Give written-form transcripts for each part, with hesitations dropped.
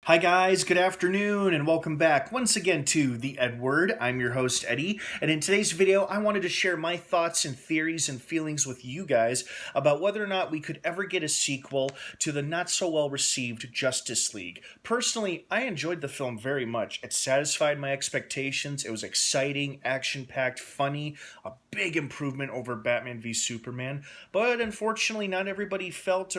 Hi guys, good afternoon, and welcome back once again to the EdWord. I'm your host Eddie, and in today's video I wanted to share my thoughts and theories and feelings with you guys about whether or not we could ever get a sequel to the not so well received Justice League. Personally, I enjoyed the film very much. It satisfied my expectations. It was exciting, action-packed, funny, a big improvement over Batman v Superman, but unfortunately not everybody felt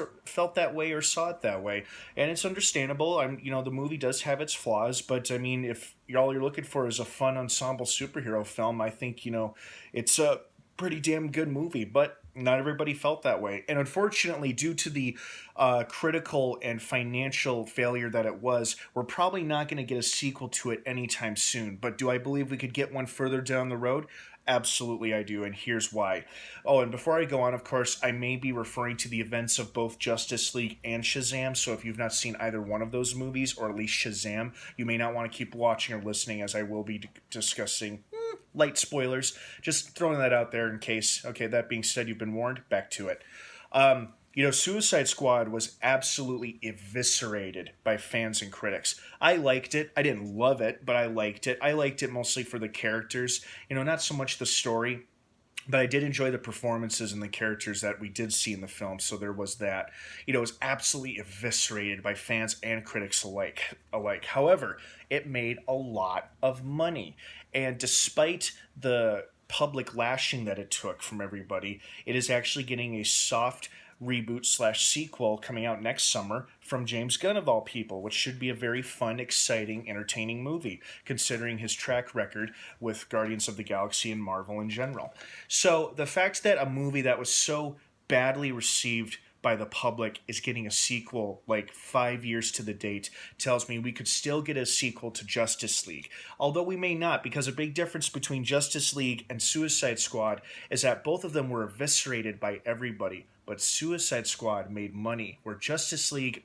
that way or saw it that way, and it's understandable. The movie does have its flaws, but I mean, if all you're looking for is a fun ensemble superhero film, I think it's a pretty damn good movie. But not everybody felt that way, and unfortunately, due to the critical and financial failure that it was, we're probably not going to get a sequel to it anytime soon. But do I believe we could get one further down the road? Absolutely, I do, and here's why. Oh, and before I go on, of course, I may be referring to the events of both Justice League and Shazam, so if you've not seen either one of those movies, or at least Shazam, you may not want to keep watching or listening, as I will be discussing light spoilers. Just throwing that out there in case. Okay, that being said, you've been warned. Back to it. Suicide Squad was absolutely eviscerated by fans and critics. I liked it. I didn't love it, but I liked it. I liked it mostly for the characters, not so much the story. But I did enjoy the performances and the characters that we did see in the film, so there was that. It was absolutely eviscerated by fans and critics alike. However, it made a lot of money. And despite the public lashing that it took from everybody, it is actually getting a soft reboot/sequel coming out next summer from James Gunn, of all people, which should be a very fun, exciting, entertaining movie, considering his track record with Guardians of the Galaxy and Marvel in general. So the fact that a movie that was so badly received by the public is getting a sequel like 5 years to the date tells me we could still get a sequel to Justice League. Although we may not, because a big difference between Justice League and Suicide Squad is that both of them were eviscerated by everybody. But Suicide Squad made money, where Justice League,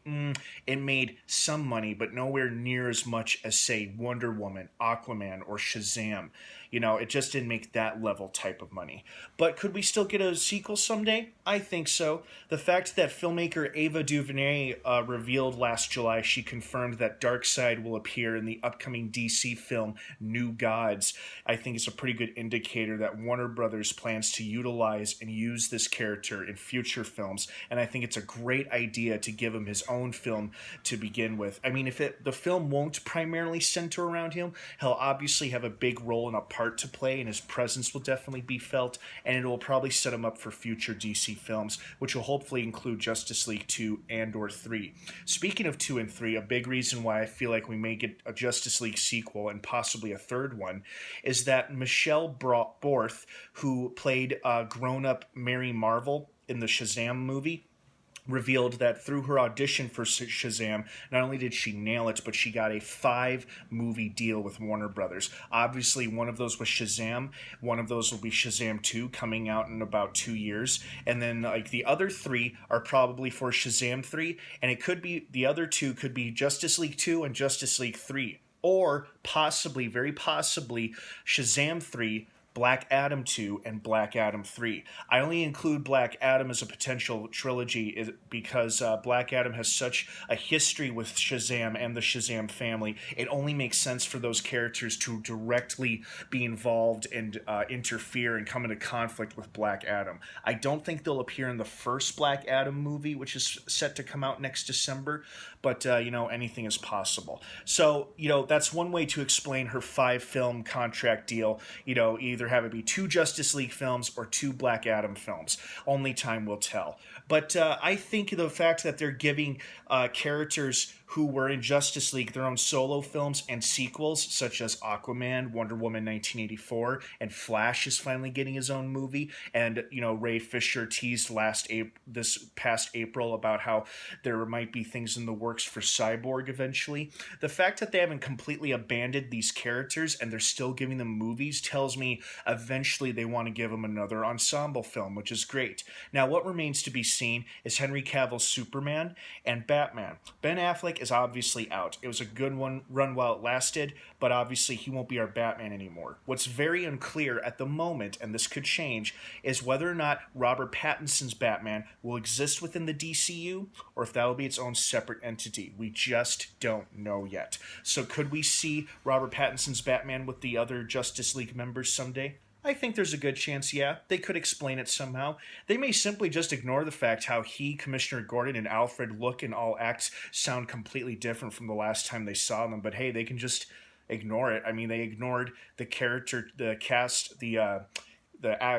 it made some money, but nowhere near as much as, say, Wonder Woman, Aquaman, or Shazam. It just didn't make that level type of money. But could we still get a sequel someday? I think so. The fact that filmmaker Ava DuVernay revealed last July she confirmed that Darkseid will appear in the upcoming DC film New Gods, I think is a pretty good indicator that Warner Brothers plans to utilize and use this character in future films, and I think it's a great idea to give him his own film to begin with. I mean, the film won't primarily center around him, he'll obviously have a big role and a part to play, and his presence will definitely be felt, and it will probably set him up for future DC films, which will hopefully include Justice League 2 and or 3. Speaking of 2 and 3, a big reason why I feel like we may get a Justice League sequel and possibly a third one is that Michelle Borth, who played grown-up Mary Marvel in the Shazam movie, revealed that through her audition for Shazam, not only did she nail it, but she got a 5-movie deal with Warner Brothers. Obviously, one of those was Shazam. One of those will be Shazam 2, coming out in about 2 years. And then the other 3 are probably for Shazam 3, and it could be, the other 2 could be Justice League 2 and Justice League 3. Or possibly, very possibly, Shazam 3, Black Adam 2, and Black Adam 3. I only include Black Adam as a potential trilogy because Black Adam has such a history with Shazam and the Shazam family. It only makes sense for those characters to directly be involved and interfere and come into conflict with Black Adam. I don't think they'll appear in the first Black Adam movie, which is set to come out next December, but anything is possible. So, that's one way to explain her 5-film contract deal. Either have it be 2 Justice League films or 2 Black Adam films. Only time will tell. But I think the fact that they're giving characters who were in Justice League their own solo films and sequels, such as Aquaman, Wonder Woman 1984, and Flash is finally getting his own movie. And, Ray Fisher teased this past April about how there might be things in the works for Cyborg eventually. The fact that they haven't completely abandoned these characters and they're still giving them movies tells me eventually they want to give them another ensemble film, which is great. Now, what remains to be seen is Henry Cavill's Superman and Batman. Ben Affleck is obviously out. It was a good one run while it lasted, but obviously he won't be our Batman anymore. What's very unclear at the moment, and this could change, is whether or not Robert Pattinson's Batman will exist within the DCU or if that will be its own separate entity. We just don't know yet. So could we see Robert Pattinson's Batman with the other Justice League members someday? I think there's a good chance, yeah. They could explain it somehow. They may simply just ignore the fact how he, Commissioner Gordon, and Alfred look and all act sound completely different from the last time they saw them. But hey, they can just ignore it. I mean, they ignored the character, the cast, the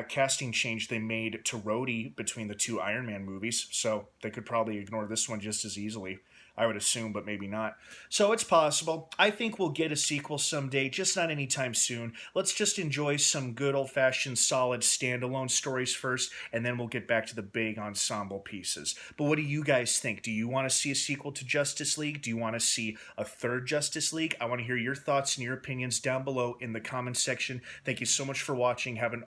casting change they made to Rhodey between the two Iron Man movies, so they could probably ignore this one just as easily. I would assume, but maybe not. So it's possible. I think we'll get a sequel someday, just not anytime soon. Let's just enjoy some good old-fashioned solid standalone stories first, and then we'll get back to the big ensemble pieces. But what do you guys think? Do you want to see a sequel to Justice League? Do you want to see a third Justice League? I want to hear your thoughts and your opinions down below in the comments section. Thank you so much for watching. Have an